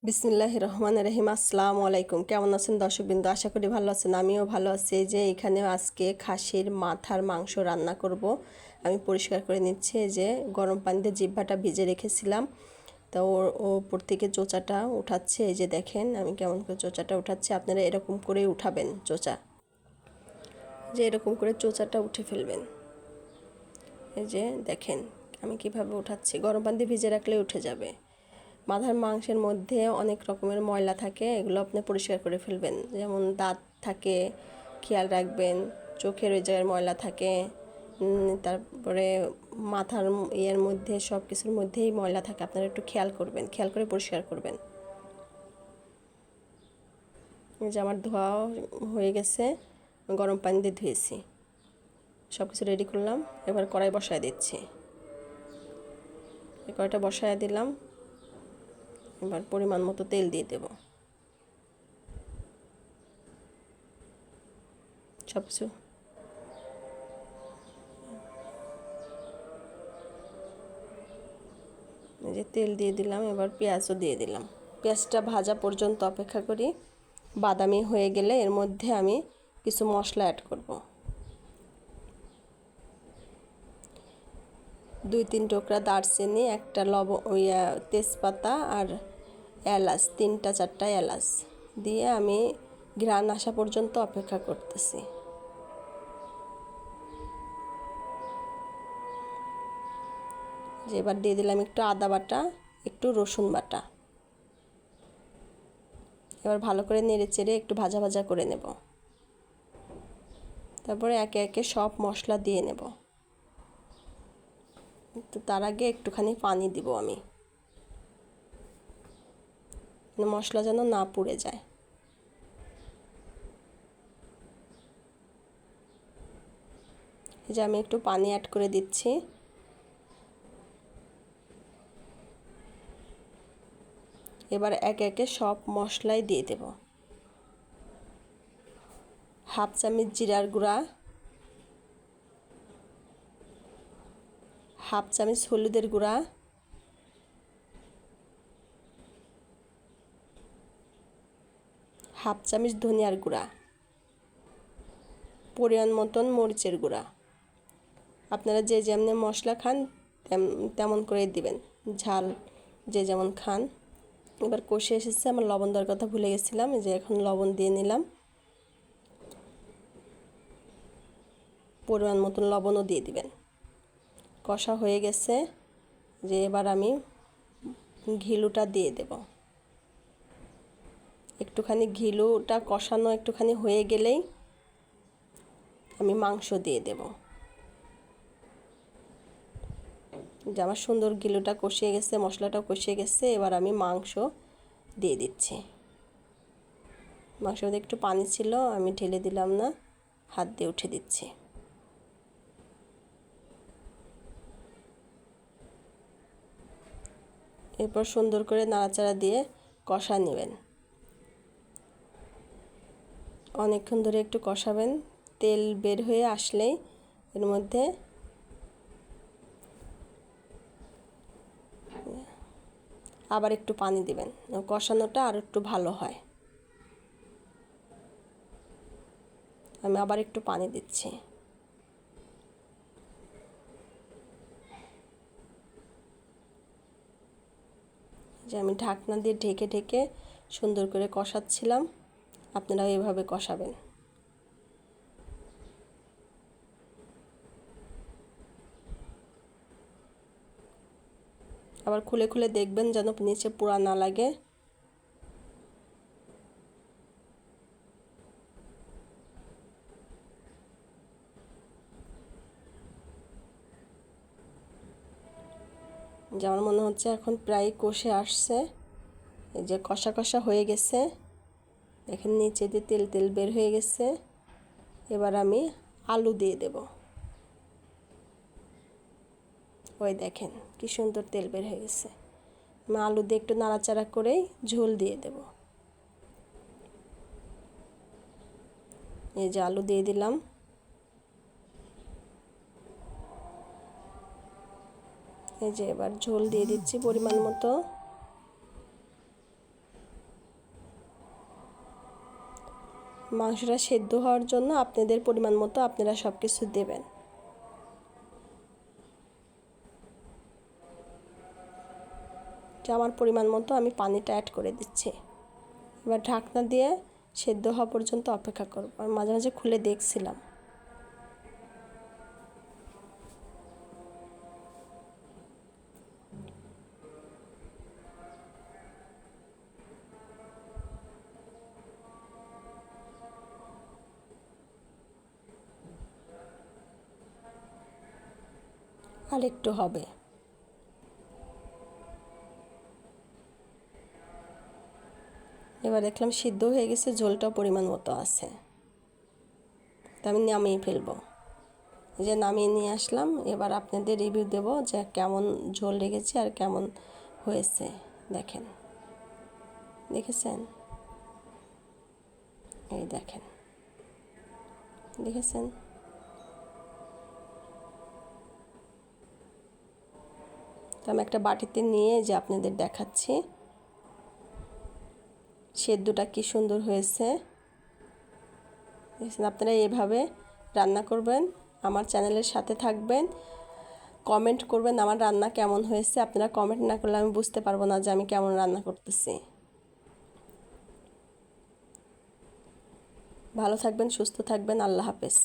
বিসমিল্লাহির রহমানির রহিম। আসসালামু আলাইকুম। কেমন আছেন দর্শকবৃন্দ? আশা করি ভালো আছেন। আমিও ভালো আছি। এই যে এখানে আজকে খাসির মাথার মাংস রান্না করব। আমি পরিষ্কার করে নিচ্ছি। এই যে গরম পানিতে জিহ্বাটা ভিজে রেখেছিলাম, তো ওর উপর থেকে চোচাটা উঠাচ্ছে। এই যে দেখেন আমি কেমন করে চোচাটা উঠাচ্ছি। আপনারা এরকম করেই উঠাবেন চোচা, যে এরকম করে চোচাটা উঠে ফেলবেন। এই যে দেখেন আমি কিভাবে উঠাচ্ছি। গরম পানিতে ভিজে রাখলে উঠে যাবে। মাথার মাংসের মধ্যে অনেক রকমের ময়লা থাকে, এগুলো আপনি পরিষ্কার করে ফেলবেন। যেমন দাঁত থাকে, খেয়াল রাখবেন। চোখের ওই জায়গায় ময়লা থাকে, তারপরে মাথার ইয়ের মধ্যে সব কিছুর মধ্যেই ময়লা থাকে। আপনারা একটু খেয়াল করবেন, খেয়াল করে পরিষ্কার করবেন। এই যে আমার ধোয়া হয়ে গেছে, গরম পানি দিয়ে ধুয়েছি। সব কিছু রেডি করলাম। এবার কড়াই বসায় দিচ্ছি। এই কড়াইটা বসায় দিলাম। এবার পরিমাণ মতো তেল দিয়ে দেব। সব কিছু এই যে তেল দিয়ে দিলাম। এবার পেঁয়াজও দিয়ে দিলাম। পেঁয়াজটা ভাজা পর্যন্ত অপেক্ষা করি। বাদামি হয়ে গেলে এর মধ্যে আমি কিছু মশলা অ্যাড করব। 2-3 টুকরা দারচিনি, একটা তেজপাতা আর এলাচ, 3-4টা এলাচ দিয়ে আমি ঘ্রাণ আসা পর্যন্ত অপেক্ষা করতেছি। যে এবার দিয়ে দিলাম একটু আদা বাটা, একটু রসুন বাটা। এবার ভালো করে নেড়ে চেড়ে একটু ভাজা ভাজা করে নেব। তারপরে একে একে সব মশলা দিয়ে নেব। তো তার আগে একটুখানি পানি দিব আমি, মশলা যেন না পুড়ে যায়। এই যে আমি একটু পানি অ্যাড করে দিচ্ছি। এবার একে একে সব মশলাই দিয়ে দেব। হাফ চামচ জিরার গুঁড়া, হাফ চামচ হলুদের গুঁড়া, হাফ চামচ ধনিয়ার গুঁড়া, পরিমাণ মতন মরিচের গুঁড়া। আপনারা যে যেমন মশলা খান তেমন করে দিবেন, ঝাল যে যেমন খান। এবার কষে এসেছে। আমার লবণ দেওয়ার কথা ভুলে গেছিলাম। এই যে এখন লবণ দিয়ে নিলাম। পরিমাণ মতন লবণও দিয়ে দিবেন। কষা হয়ে গেছে। যে এবার আমি ঘিলুটা দিয়ে দেব। একটুখানি ঘিলুটা কষানো একটুখানি হয়ে গেলেই আমি মাংস দিয়ে দেব। যে আমার সুন্দর ঘিলুটা কষিয়ে গেছে, মশলাটা কষিয়ে গেছে। এবার আমি মাংস দিয়ে দিচ্ছি। মাংসের মধ্যে একটু পানি ছিল, আমি ঢেলে দিলাম না, হাত দিয়ে উঠে দিচ্ছি। এরপর সুন্দর করে নাড়াচাড়া দিয়ে কষা নেবেন। অনেকক্ষণ ধরে একটু কষাবেন। তেল বের হয়ে আসলেই এর মধ্যে আবার একটু পানি দিবেন, কষানোটা আর একটু ভালো হয়। আমি আবার একটু পানি দিচ্ছি। যে আমি ঢাকনা দিয়ে ঢেকে ঢেকে সুন্দর করে কষাচ্ছিলাম। আপনারা এভাবে কষাবেন। আবার খুলে খুলে দেখবেন যেন নিচে পোড়া না লাগে। যে আমার মনে হচ্ছে এখন প্রায় কষে আসছে। এই যে কষা কষা হয়ে গেছে, দেখেন নিচে দিয়ে তেল তেল বের হয়ে গেছে। এবার আমি আলু দিয়ে দেব। ওই দেখেন কি সুন্দর তেল বের হয়ে গেছে। আমি আলু দিয়ে একটু নাড়াচাড়া করেই ঝোল দিয়ে দেব। এই যে আলু দিয়ে দিলাম। এই যে এবার ঝোল দিয়ে দিচ্ছি পরিমাণ মতো। মাংসটা সেদ্ধ হওয়ার জন্য আপনাদের পরিমাণ মতো আপনারা সব কিছু দেবেন। আমার পরিমাণ মতো আমি পানিটা অ্যাড করে দিচ্ছি। এবার ঢাকনা দিয়ে সেদ্ধ হওয়া পর্যন্ত অপেক্ষা করব। আমি মাঝে মাঝে খুলে দেখছিলাম। আর একটু হবে। এবার দেখলাম সিদ্ধ হয়ে গেছে, ঝোলটাও পরিমাণ মতো আছে, তা আমি নামিয়ে ফেলবো। এই যে নামিয়ে নিয়ে আসলাম। এবার আপনাদের রিভিউ দেব যে কেমন ঝোল লেগেছে আর কেমন হয়েছে। দেখেন, দেখেছেন? এই দেখেন, দেখেছেন? তো আমি একটা বাটিতে নিয়ে যে আপনাদের দেখাচ্ছি সেদ্ধটা কি সুন্দর হয়েছে। দেখছেন? আপনারা এভাবে রান্না করবেন, আমার চ্যানেলের সাথে থাকবেন, কমেন্ট করবেন আমার রান্না কেমন হয়েছে। আপনারা কমেন্ট না করলে আমি বুঝতে পারবো না যে আমি কেমন রান্না করতেছি। ভালো থাকবেন, সুস্থ থাকবেন। আল্লাহ হাফেজ।